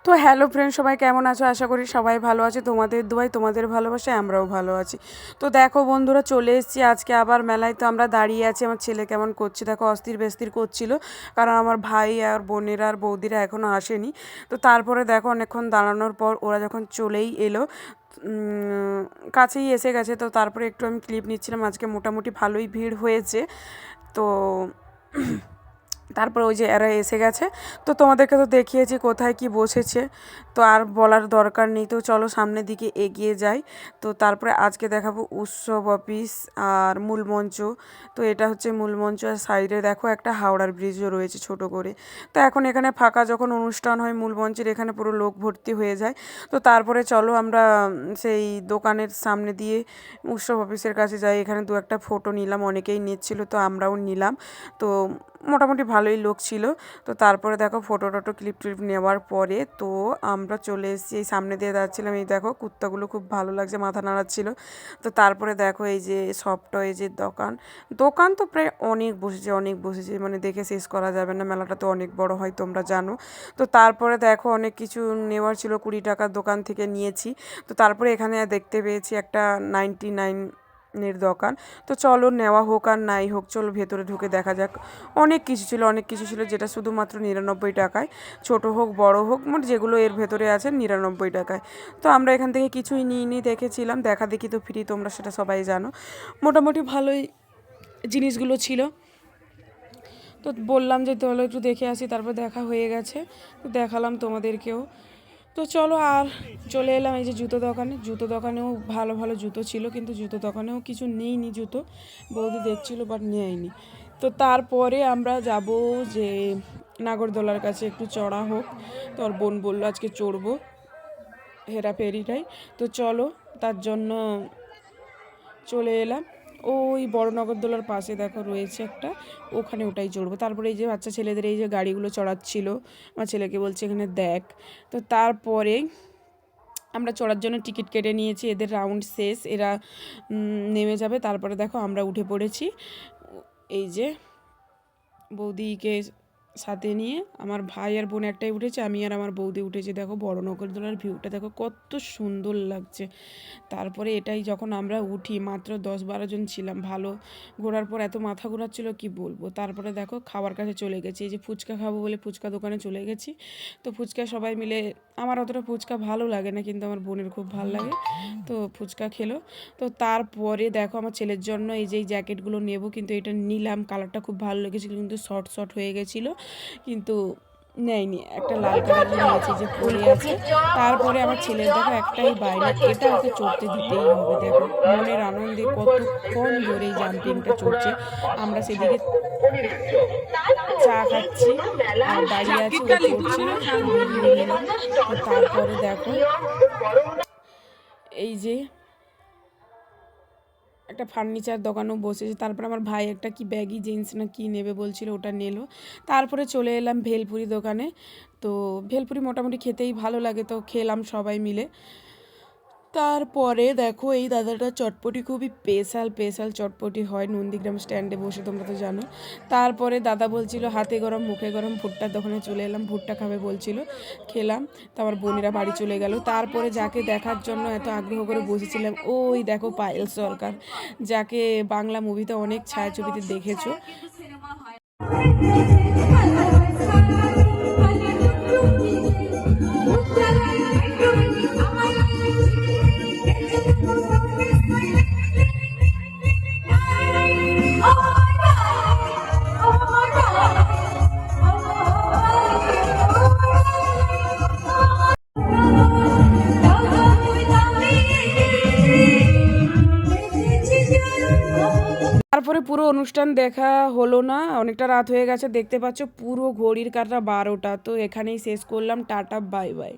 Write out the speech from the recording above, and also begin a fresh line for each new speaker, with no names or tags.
তো hello friend, সবাই কেমন আছো? আশা করি সবাই ভালো আছে। তোমাদের দোয়ায়, তোমাদের ভালোবাসায় আমরাও ভালো আছি। তো দেখো বন্ধুরা, চলে এসেছি আজকে আবার মেলায়। তো আমরা দাঁড়িয়ে আছি, আমার ছেলে কেমন করছে দেখো, অস্থির বেস্তির করছিল, কারণ আমার ভাই আর বোনেরা আর বৌদিরা এখনও আসেনি। তো তারপরে দেখো অনেকক্ষণ দাঁড়ানোর পর ওরা যখন চলেই এলো, কাছেই এসে গেছে, তো তারপরে একটু আমি ক্লিপ নিচ্ছিলাম। আজকে মোটামুটি ভালোই ভিড় হয়েছে। তো তারপর ওই যে এরা এসে গেছে, তো তোমাদেরকে তো দেখিয়েছি কোথায় কি বসেছে, তো আর বলার দরকার নেই। তো চলো সামনের দিকে এগিয়ে যাই। তো তারপরে আজকে দেখাবো উৎসব অফিস আর মূল মঞ্চ। তো এটা হচ্ছে মূল মঞ্চ, আর সাইডে দেখো একটা হাওড়ার ব্রিজও রয়েছে ছোট করে। তো এখন এখানে ফাঁকা, যখন অনুষ্ঠান হয় মূল মঞ্চের এখানে পুরো লোক ভর্তি হয়ে যায়। তো তারপরে চলো আমরা সেই দোকানের সামনে দিয়ে উৎসব অফিসের কাছে যাই। এখানে দু একটা ফটো নিলাম, অনেকেই নিচ্ছিল, তো আমরাও নিলাম। তো মোটামুটি ভালোই লোক ছিল। তো তারপরে দেখো ফটো টটো ক্লিপ ট্লিপ নেওয়ার পরে তো আমরা চলে এসেছি, এই সামনে দিয়ে যাচ্ছিলাম। এই দেখো কুত্তাগুলো খুব ভালো লাগছে, মাথা নাড়াচ্ছিল। তো তারপরে দেখো এই যে সফট টয়েজের দোকান। দোকান তো প্রায় অনেক বসেছে, মানে দেখে শেষ করা যাবে না, মেলাটা তো অনেক বড় হয় তোমরা জানো। তো তারপরে দেখো অনেক কিছু নেওয়ার ছিল, 20 টাকার দোকান থেকে নিয়েছি। তো তারপরে এখানে দেখতে পেয়েছি একটা 99 এর দোকান। তো চলো নেওয়া হোক আর নাই হোক, চলো ভেতরে ঢুকে দেখা যাক। অনেক কিছু ছিল যেটা শুধুমাত্র 99 টাকায়, ছোট হোক বড় হোক, মানে যেগুলো এর ভেতরে আছে 99 টাকায়। তো আমরা এখান থেকে কিছুই নিয়ে দেখেছিলাম, দেখা দেখি তো ফ্রি, তোমরা সেটা সবাই জানো। মোটামুটি ভালোই জিনিসগুলো ছিল। তো বললাম যে চলো একটু দেখে আসি, তারপর দেখা হয়ে গেছে, তো দেখালাম তোমাদেরকেও। তো চলো আর চলে এলাম এই যে জুতো দোকানেও ভালো ভালো জুতো ছিল, কিন্তু জুতো দোকানেও কিছু নেইনি জুতো, বৌদি দেখছিল বাট নেয়নি। তো তারপরে আমরা যাব যে নাগরদোলার কাছে একটু চড়া হোক, তো ওর বোন বললো আজকে চড়বো হেরাফেরিটাই। তো চলো তার জন্য চলে এলাম। ওই বড় নাগরদোলার পাশে দেখো রয়েছে একটা, ওখানে ওটাই চড়বো। তারপরে এই যে বাচ্চা ছেলেদের এই যে গাড়িগুলো চড়াচ্ছিল, আমার ছেলেকে বলছে এখানে দেখ। তো তারপরে আমরা চড়ার জন্য টিকিট কেটে নিয়েছি, এদের রাউন্ড শেষ, এরা নেমে যাবে। তারপরে দেখো আমরা উঠে পড়েছি, এই যে বৌদিকে সাথে নিয়ে। আমার ভাই আর বোন একটাই উঠেছে, আমি আর আমার বৌদি উঠেছি। দেখো বড় নাগরদোলার ভিউটা দেখো কত সুন্দর লাগছে। তারপরে এটাই যখন আমরা উঠি, মাত্র 10-12 জন ছিলাম, ভালো ঘোরার পর এত মাথা ঘোরাচ্ছিল কি বলবো। তারপরে দেখো খাবার কাছে চলে গেছি, এই যে ফুচকা খাবো বলে ফুচকা দোকানে চলে গেছি। তো ফুচকা সবাই মিলে, আমার অতটা ফুচকা ভালো লাগে না, কিন্তু আমার বোনের খুব ভালো লাগে, তো ফুচকা খেলো। তো তারপরে দেখো আমার ছেলের জন্য এই যে জ্যাকেটগুলো নেব, কিন্তু এটা নিলাম, কালারটা খুব ভালো লেগেছিলো, কিন্তু শর্ট হয়ে গেছিলো, কিন্তু নেয়নি। একটা লাল কালার নিয়েছি যে পরে আছে। তারপরে আমার ছেলের দেখো একটাই বাইরে, এটা ওকে চড়তে দিতেই হবে। দেখো মনের আনন্দে কতক্ষণ ধরে এই জাম্পিংটা চড়ছে, আমরা সেদিকে চা খাচ্ছি আর দাঁড়িয়ে আছি, ও চড়ছে না, ভিডিও নিলাম। তো তারপরে দেখো এই যে একটা ফার্নিচার দোকানও বসেছে। তারপর আমার ভাই একটা কি ব্যাগি জিন্স না কি নেবে বলছিল, ওটা নিল। তারপরে চলে এলাম ভেলপুরি দোকানে। তো ভেলপুরি মোটামুটি খেতেই ভালো লাগে, তো খেলাম সবাই মিলে। তারপরে দেখো এই দাদাটা চটপটি খুবই স্পেশাল চটপটি হয় নন্দীগ্রাম স্ট্যান্ডে বসে, তোমরা তো জানো। তারপরে দাদা বলছিল হাতে গরম মুখে গরম, ভুট্টার দোকানে চলে এলাম, ভুট্টা খাবে বলছিল, খেলাম। তো আমার বোনেরা বাড়ি চলে গেল। তারপরে যাকে দেখার জন্য এত আগ্রহ করে বসেছিলাম, ওই দেখো পায়েল সরকার, যাকে বাংলা মুভিতে অনেক ছায়াছবিতে দেখেছো। তারপরে পুরো অনুষ্ঠান দেখা হলো না, অনেকটা রাত হয়ে গেছে, দেখতে পাচ্ছ পুরো ঘড়ির কাঁটা 12টা। তো এখানেই শেষ করলাম, টাটা বাই বাই।